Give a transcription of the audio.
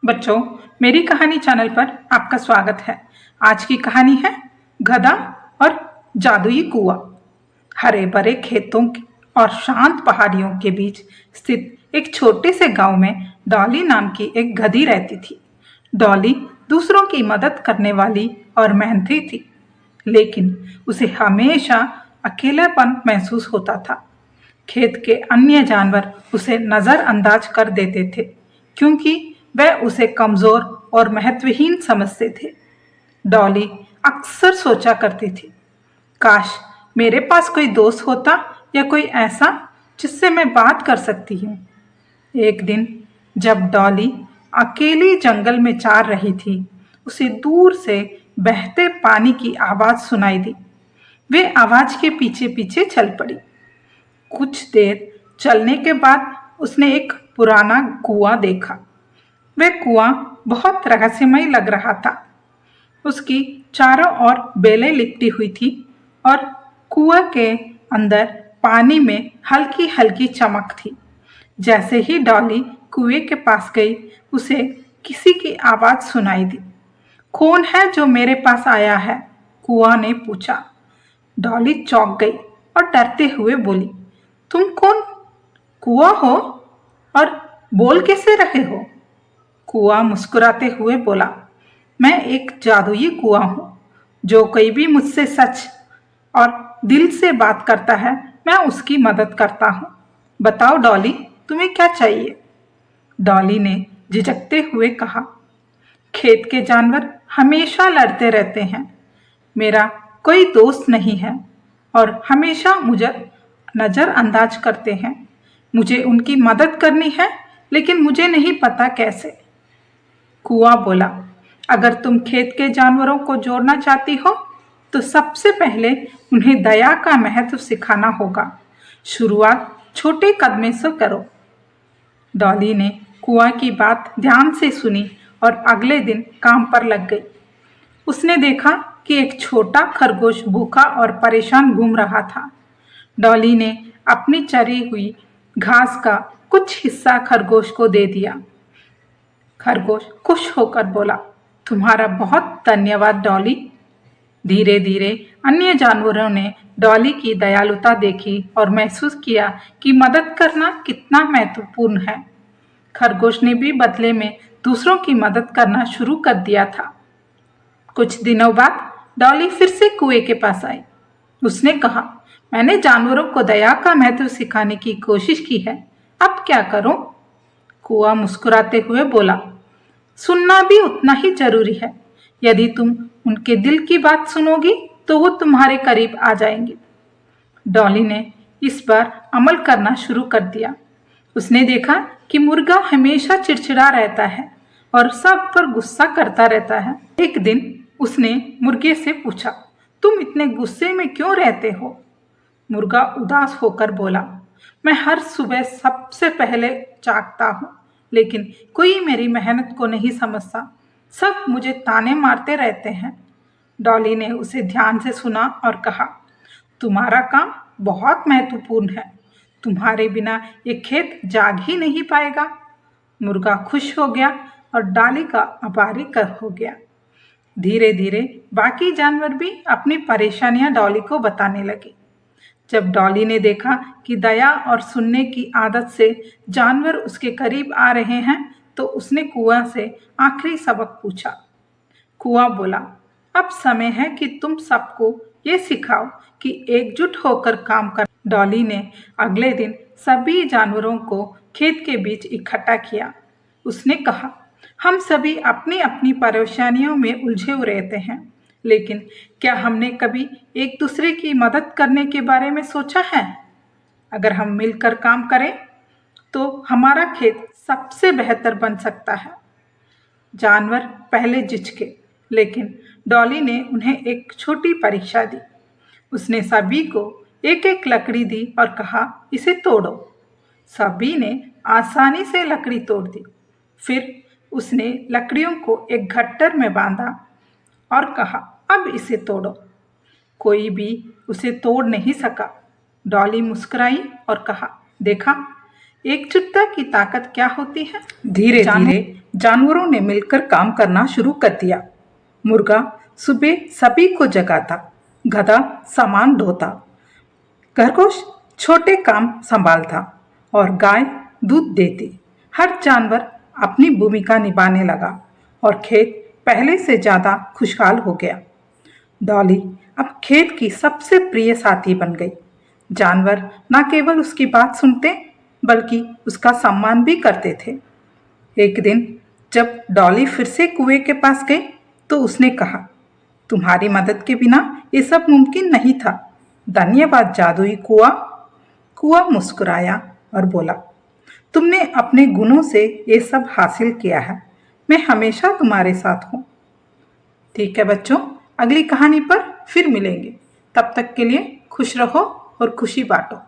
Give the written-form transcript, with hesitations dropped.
बच्चों, मेरी कहानी चैनल पर आपका स्वागत है। आज की कहानी है गधा और जादुई कुआं। हरे भरे खेतों और शांत पहाड़ियों के बीच स्थित एक छोटे से गांव में डॉली नाम की एक गधी रहती थी। डॉली दूसरों की मदद करने वाली और मेहनती थी, लेकिन उसे हमेशा अकेलापन महसूस होता था। खेत के अन्य जानवर उसे नजरअंदाज कर देते थे, क्योंकि वह उसे कमजोर और महत्वहीन समझते थे। डॉली अक्सर सोचा करती थी, काश मेरे पास कोई दोस्त होता या कोई ऐसा जिससे मैं बात कर सकती हूँ। एक दिन जब डॉली अकेली जंगल में चार रही थी, उसे दूर से बहते पानी की आवाज सुनाई दी। वे आवाज के पीछे पीछे चल पड़ी। कुछ देर चलने के बाद उसने एक पुराना कुआं देखा। वह कुआं बहुत रहस्यमय लग रहा था। उसकी चारों ओर बेलें लिपटी हुई थी और कुआं के अंदर पानी में हल्की हल्की चमक थी। जैसे ही डॉली कुएं के पास गई, उसे किसी की आवाज सुनाई दी। कौन है जो मेरे पास आया है? कुआं ने पूछा। डॉली चौंक गई और डरते हुए बोली, तुम कौन? कुआं हो और बोल कैसे रहे हो? कुआं मुस्कुराते हुए बोला, मैं एक जादुई कुआं हूं। जो कोई भी मुझसे सच और दिल से बात करता है, मैं उसकी मदद करता हूं। बताओ डॉली, तुम्हें क्या चाहिए? डॉली ने झिझकते हुए कहा, खेत के जानवर हमेशा लड़ते रहते हैं। मेरा कोई दोस्त नहीं है और हमेशा मुझे नजरअंदाज करते हैं। मुझे उनकी मदद करनी है, लेकिन मुझे नहीं पता कैसे। कुआं बोला, अगर तुम खेत के जानवरों को जोड़ना चाहती हो, तो सबसे पहले उन्हें दया का महत्व सिखाना होगा। शुरुआत छोटे कदम से करो। डॉली ने कुआं की बात ध्यान से सुनी और अगले दिन काम पर लग गई। उसने देखा कि एक छोटा खरगोश भूखा और परेशान घूम रहा था। डॉली ने अपनी चरी हुई घास का कुछ हिस्सा खरगोश को दे दिया। खरगोश खुश होकर बोला, तुम्हारा बहुत धन्यवाद डॉली। धीरे धीरे अन्य जानवरों ने डॉली की दयालुता देखी और महसूस किया कि मदद करना कितना महत्वपूर्ण है। खरगोश ने भी बदले में दूसरों की मदद करना शुरू कर दिया था। कुछ दिनों बाद डॉली फिर से कुएं के पास आई। उसने कहा, मैंने जानवरों को दया का महत्व सिखाने की कोशिश की है, अब क्या करूं? कुआं मुस्कुराते हुए बोला, सुनना भी उतना ही जरूरी है। यदि तुम उनके दिल की बात सुनोगी, तो वो तुम्हारे करीब आ जाएंगे। डॉली ने इस बार अमल करना शुरू कर दिया। उसने देखा कि मुर्गा हमेशा चिड़चिड़ा रहता है और सब पर गुस्सा करता रहता है। एक दिन उसने मुर्गे से पूछा, तुम इतने गुस्से में क्यों रहते हो? मुर्गा उदास होकर बोला, मैं हर सुबह सबसे पहले जागता हूँ, लेकिन कोई मेरी मेहनत को नहीं समझता। सब मुझे ताने मारते रहते हैं। डॉली ने उसे ध्यान से सुना और कहा, तुम्हारा काम बहुत महत्वपूर्ण है। तुम्हारे बिना ये खेत जाग ही नहीं पाएगा। मुर्गा खुश हो गया और डॉली का आभारी कर हो गया। धीरे धीरे बाकी जानवर भी अपनी परेशानियां डॉली को बताने लगे। जब डॉली ने देखा कि दया और सुनने की आदत से जानवर उसके करीब आ रहे हैं, तो उसने कुआं से आखिरी सबक पूछा। कुआं बोला, अब समय है कि तुम सबको ये सिखाओ कि एकजुट होकर काम कर। डॉली ने अगले दिन सभी जानवरों को खेत के बीच इकट्ठा किया। उसने कहा, हम सभी अपनी अपनी परेशानियों में उलझे हुए रहते हैं, लेकिन क्या हमने कभी एक दूसरे की मदद करने के बारे में सोचा है? अगर हम मिलकर काम करें, तो हमारा खेत सबसे बेहतर बन सकता है। जानवर पहले झिझके, लेकिन डॉली ने उन्हें एक छोटी परीक्षा दी। उसने सभी को एक एक लकड़ी दी और कहा, इसे तोड़ो। सभी ने आसानी से लकड़ी तोड़ दी। फिर उसने लकड़ियों को एक गट्ठर में बांधा और कहा, अब इसे तोड़ो। कोई भी उसे तोड़ नहीं सका। डॉली मुस्कुराई और कहा, देखा एकजुटता की ताकत क्या होती है। धीरे धीरे जानवरों ने मिलकर काम करना शुरू कर दिया। मुर्गा सुबह सभी को जगाता, गधा सामान ढोता, खरगोश छोटे काम संभालता और गाय दूध देती। हर जानवर अपनी भूमिका निभाने लगा और खेत पहले से ज्यादा खुशहाल हो गया। डॉली अब खेत की सबसे प्रिय साथी बन गई। जानवर न केवल उसकी बात सुनते बल्कि उसका सम्मान भी करते थे। एक दिन जब डॉली फिर से कुएं के पास गई तो उसने कहा, तुम्हारी मदद के बिना ये सब मुमकिन नहीं था। धन्यवाद जादुई कुआ। कुआ मुस्कुराया और बोला, तुमने अपने गुणों से ये सब हासिल किया है। मैं हमेशा तुम्हारे साथ हूँ। ठीक है बच्चों, अगली कहानी पर फिर मिलेंगे। तब तक के लिए खुश रहो और खुशी बांटो।